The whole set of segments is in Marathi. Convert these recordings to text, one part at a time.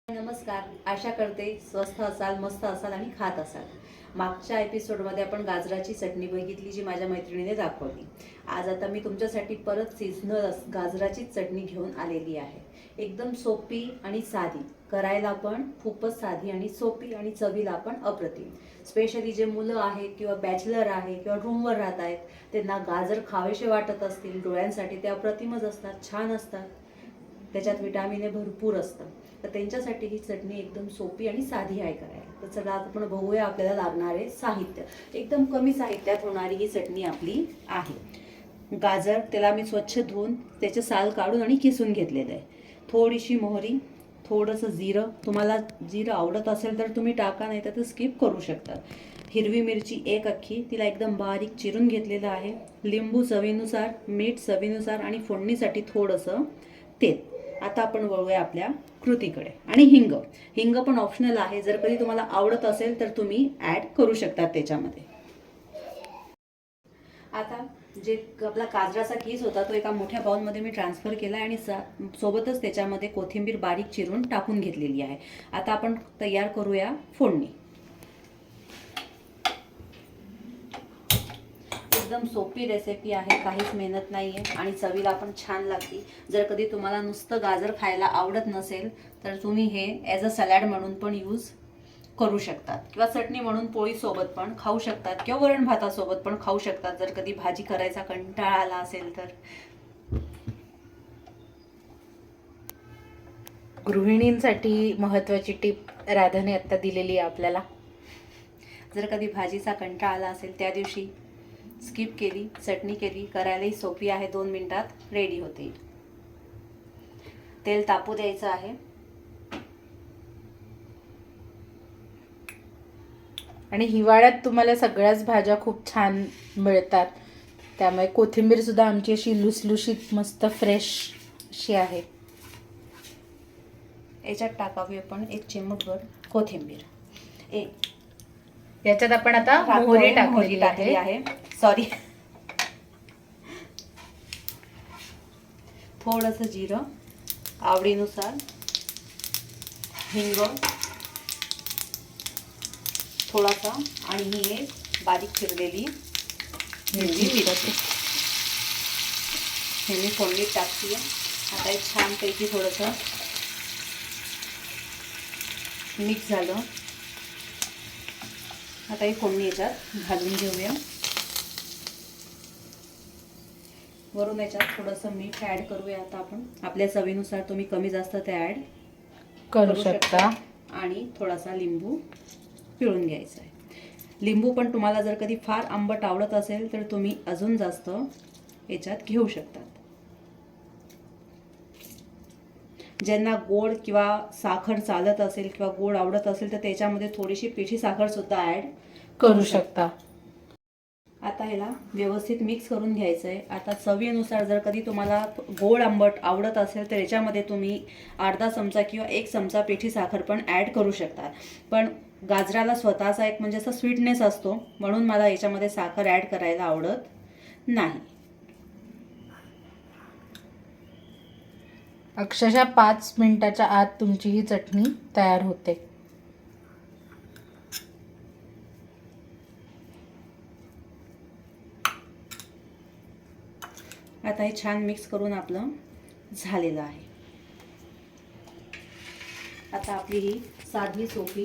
नमस्कार. आशा करते स्वस्थ असाल, मस्त असाल आणि खात असाल. मागच्या एपिसोडमध्ये आपण गाजराची चटणी बघितली जी माझ्या मैत्रिणीने दाखवली. आज आता मी तुमच्यासाठी परत सीझनल गाजराची चटणी घेऊन आलेली आहे. एकदम सोपी आणि साधी, करायला पण खूपच साधी आणि सोपी आणि चवीला पण अप्रतिम. स्पेशली जे मुलं आहेत किंवा बॅचलर आहे किंवा रूमवर राहत आहेत त्यांना गाजर खावेसे वाटत असतील, डोळ्यांसाठी ते अप्रतिमच असतात, छान असतात, त्याच्यात विटामिन भरपूर असतं. तर त्यांच्यासाठी ही चटणी एकदम सोपी आणि साधी आहे करायला. तर चला आपण बघूया आपल्याला लागणारे साहित्य. एकदम कमी साहित्यात होणारी ही चटणी आपली आहे. गाजर त्याला मी स्वच्छ धुवून त्याचे साल काढून आणि किसून घेतलेलं आहे. थोडीशी मोहरी, थोडंसं जिरं, तुम्हाला जिरं आवडत असेल तर तुम्ही टाका, नाही तर स्किप करू शकता. हिरवी मिरची एक अख्खी, तिला एकदम बारीक चिरून घेतलेलं आहे. लिंबू चवीनुसार, मीठ चवीनुसार आणि फोडणीसाठी थोडंसं तेल. आता आपण वळूया आपल्या कृतीकडे. आणि हिंग, हिंग पण ऑप्शनल आहे, जर कधी तुम्हाला आवडत असेल तर तुम्ही ॲड करू शकता त्याच्यामध्ये. आता जे आपला गाजराचा कीस होता तो एका मोठ्या बाउलमध्ये मी ट्रान्सफर केला आणि सोबतच त्याच्यामध्ये कोथिंबीर बारीक चिरून टाकून घेतलेली आहे. आता आपण तयार करूया फोडणी. एकदम सोपी रेसिपी आहे, काहीच मेहनत नाही आहे आणि चवीला पण छान लागते. जर कधी तुम्हाला नुसतं गाजर खायला आवडत नसेल तर तुम्ही हे ॲज अ सॅलड म्हणून पण यूज करू शकतात किंवा चटणी म्हणून पोळीसोबत पण खाऊ शकतात किंवा वरण भातासोबत पण खाऊ शकतात, जर कधी भाजी करायचा कंटाळा आला असेल तर. गृहिणींसाठी महत्त्वाची टिप राधाने आत्ता दिलेली आहे आपल्याला. जर कधी भाजीचा कंटाळा आला असेल त्या दिवशी स्किप केली, चटणी केली, करायलाही सोपी आहे, 2 मिनिटात रेडी होते. तेल तापू द्यायचं आहे. आणि हिवाळ्यात तुम्हाला सगळ्याच भाज्या खूप छान मिळतात, त्यामुळे कोथिंबीर सुद्धा आमची अशी लुसलुशीत मस्त फ्रेश अशी आहे. याच्यात टाकावी आपण 1 चिमूटभर कोथिंबीर. याच्यात आपण आता मोहरी टाकलेली आहे. सॉरी, थोडंसं जिरं आवडीनुसार, हिंग थोडासा आणि ही एक बारीक चिरलेली मिरची हे मी फोडणीत टाकते. आता एक छानपैकी थोडंसं मिक्स झालं. आता ही फोडणी याच्यात घालून घेऊया. वरून याच्यात थोडंसं मीठ ॲड करूया. आता आपण आपल्या चवीनुसार, तुम्ही कमी जास्त ते ॲड करू शकता. आणि थोडासा लिंबू पिळून घ्यायचा आहे. लिंबू पण तुम्हाला जर कधी फार आंबट आवडत असेल तर तुम्ही अजून जास्त याच्यात घेऊ शकतात. ज्यांना गोड किंवा साखर चालत असेल किंवा गोड आवडत असेल तर त्याच्यामध्ये थोडीशी पिठी साखर सुद्धा ॲड करू शकता. आता ह्याला व्यवस्थित मिक्स करून घ्यायचं आहे. आता चवीनुसार जर कधी तुम्हाला गोड आंबट आवडत असेल तर याच्यामध्ये तुम्ही अर्धा चमचा किंवा 1 चमचा पिठी साखर पण ॲड करू शकता. पण गाजराला स्वतःचा एक म्हणजे असा स्वीटनेस असतो, म्हणून मला याच्यामध्ये साखर ॲड करायला आवडत नाही. अक्षरशः 5 मिनिटाच्या आत तुमची ही चटणी तयार होते. आता हे छान मिक्स करून आपलं झालेलं आहे. आता आपली ही साधी सोपी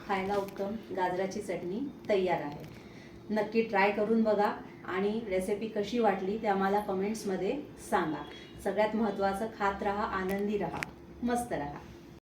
खायला उत्तम गाजराची चटणी तयार आहे. नक्की ट्राय करून बघा आणि रेसिपी कशी वाटली ते आम्हाला कमेंट्समध्ये सांगा. सगळ्यात महत्त्वाचं, खात राहा, आनंदी राहा, मस्त राहा.